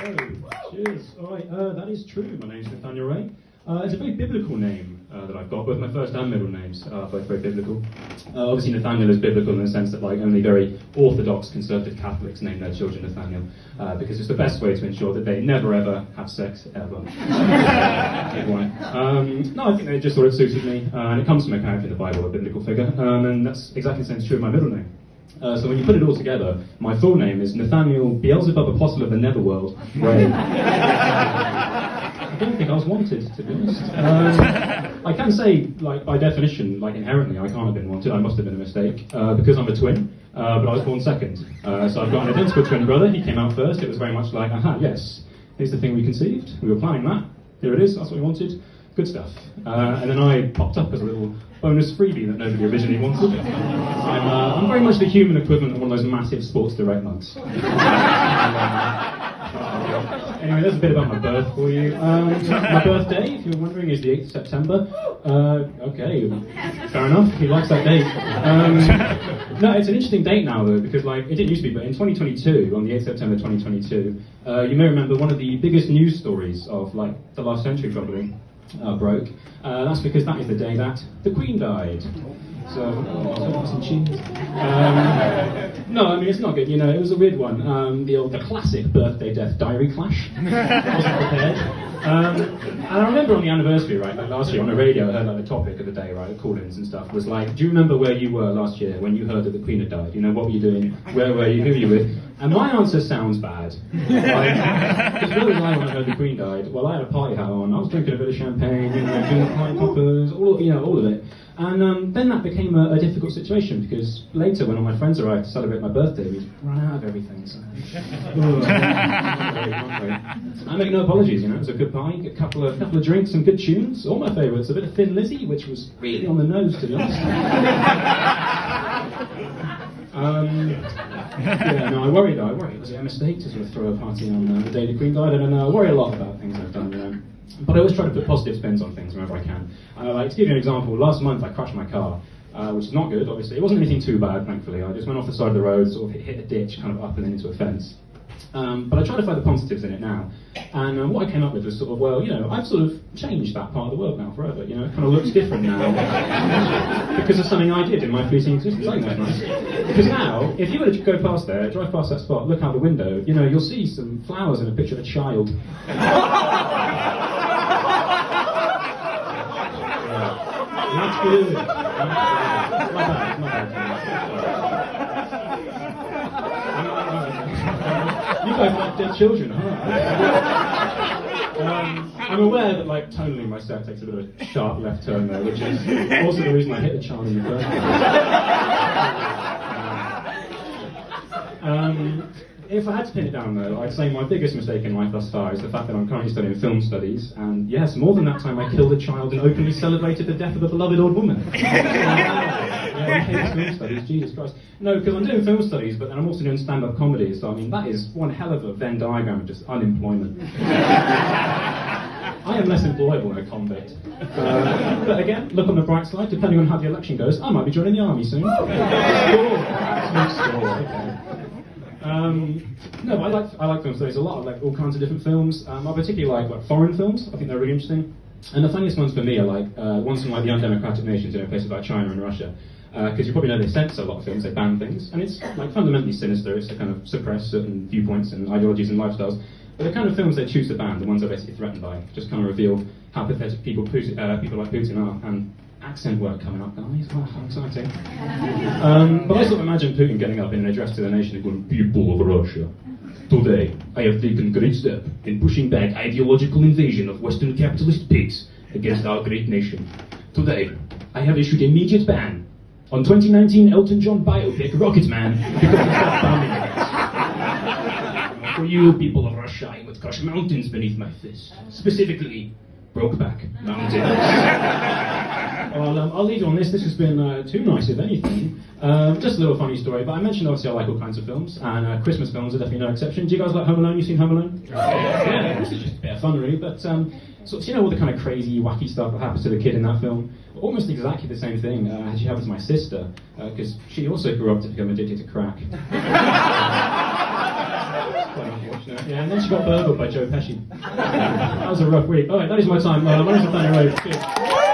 Cheers. All right, that is true. My name's Nathaniel Ray. It's a very biblical name that I've got. Both my first and middle names are both very biblical. Obviously, Nathaniel is biblical in the sense that like only very orthodox conservative Catholics name their children Nathaniel because it's the best way to ensure that they never ever have sex ever. No, I think they just thought it suited me, and it comes from a character in the Bible, a biblical figure, and that's exactly the same is true of my middle name. So when you put it all together, my full name is Nathaniel Beelzebub, Apostle of the Netherworld, Ray. I don't think I was wanted, to be honest. I can say, like, by definition, like, inherently, I can't have been wanted. I must have been a mistake, because I'm a twin, but I was born second. So I've got an identical twin brother. He came out first. It was very much like, aha, yes, here's the thing we conceived. We were planning that. Here it is. That's what we wanted. Good stuff. And then I popped up as a little bonus freebie that nobody originally wanted. I'm very much the human equivalent of one of those massive Sports Direct mugs. Anyway, there's a bit about my birth for you. My birthday, if you're wondering, is the 8th of September. Okay, fair enough. He likes that date. No, it's an interesting date now, though, because like it didn't used to be, but in 2022, on the 8th of September 2022, you may remember one of the biggest news stories of like the last century, probably. Broke. That's because that is the day that the Queen died. So, some cheese. No, I mean it's not good. You know, it was a weird one. The classic birthday death diary clash. I wasn't prepared. And I remember on the anniversary, right, like last year on the radio, I heard like the topic of the day, right, the call-ins and stuff was like, do you remember where you were last year when you heard that the Queen had died? You know, what were you doing? Where were you? Who were you with? And my answer sounds bad. Because where was I when I heard the Queen died? Well, I had a party hat on. I was drinking a bit of champagne, you know, doing party poppers, all of it. And then that became a difficult situation because later, when all my friends arrived to celebrate my birthday, we ran out of everything. So, I make no apologies. You know, it was a good party, a couple of drinks, some good tunes. All my favourites, a bit of Thin Lizzy, which was really on the nose, to be honest. Yeah, no, I worried. Was it a mistake to sort of throw a party on the day the Queen died? I don't know. I worry a lot about things I've done, you know. But I always try to put positive spins on things whenever I can. Like, to give you an example, last month I crashed my car, which is not good, obviously. It wasn't anything too bad, thankfully. I just went off the side of the road, sort of hit a ditch, kind of up and then into a fence. But I try to find the positives in it now. And what I came up with was sort of, well, you know, I've sort of changed that part of the world now forever. You know, it kind of looks different now. Because of something I did in my fleeting existence. I think that's nice. Because now, if you were to go past there, drive past that spot, look out the window, you know, you'll see some flowers and a picture of a child. That's good. My bad. You guys like dead children, huh? I'm aware that, like, tonally my set takes a bit of a sharp left turn there, which is also the reason I hit a child in the first place. If I had to pin it down, though, I'd say my biggest mistake in life thus far is the fact that I'm currently studying film studies, and yes, more than that time I killed a child and openly celebrated the death of a beloved old woman. Yeah, he hates film studies, Jesus Christ. No, because I'm doing film studies, but then I'm also doing stand-up comedy, so I mean, that is one hell of a Venn diagram of just unemployment. I am less employable than a convict. But again, look on the bright side, depending on how the election goes, I might be joining the army soon. Okay. No, but I like film studies a lot. I like all kinds of different films. I particularly like foreign films. I think they're really interesting. And the funniest ones for me are like ones from like the undemocratic nations, you know, places like China and Russia. Because you probably know they censor a lot of films, they ban things, and it's like fundamentally sinister. It's to kind of suppress certain viewpoints and ideologies and lifestyles. But the kind of films they choose to ban, the ones they're basically threatened by, just kind of reveal how pathetic people like Putin are. And accent work coming up, guys. Wow, how exciting. But I sort of imagine Putin getting up in an address to the nation and going, "People of Russia, today I have taken great step in pushing back ideological invasion of Western capitalist pigs against our great nation. Today, I have issued immediate ban on 2019 Elton John biopic Rocketman because of stop bombing it. For you, people of Russia, I would crush mountains beneath my fist. Specifically, Brokeback Mountain." Well, I'll leave you on this. This has been too nice, if anything. Just a little funny story, but I mentioned obviously I like all kinds of films, and Christmas films are definitely no exception. Do you guys like Home Alone? You seen Home Alone? Yeah, this is just a bit of fun, really. But so you know all the kind of crazy, wacky stuff that happens to the kid in that film? Almost exactly the same thing actually happened to my sister, because she also grew up to become addicted to crack. Quite unfortunate. Yeah, and then she got burgled by Joe Pesci. That was a rough week. Alright, that is my time. My name's Nathaniel. Cheers.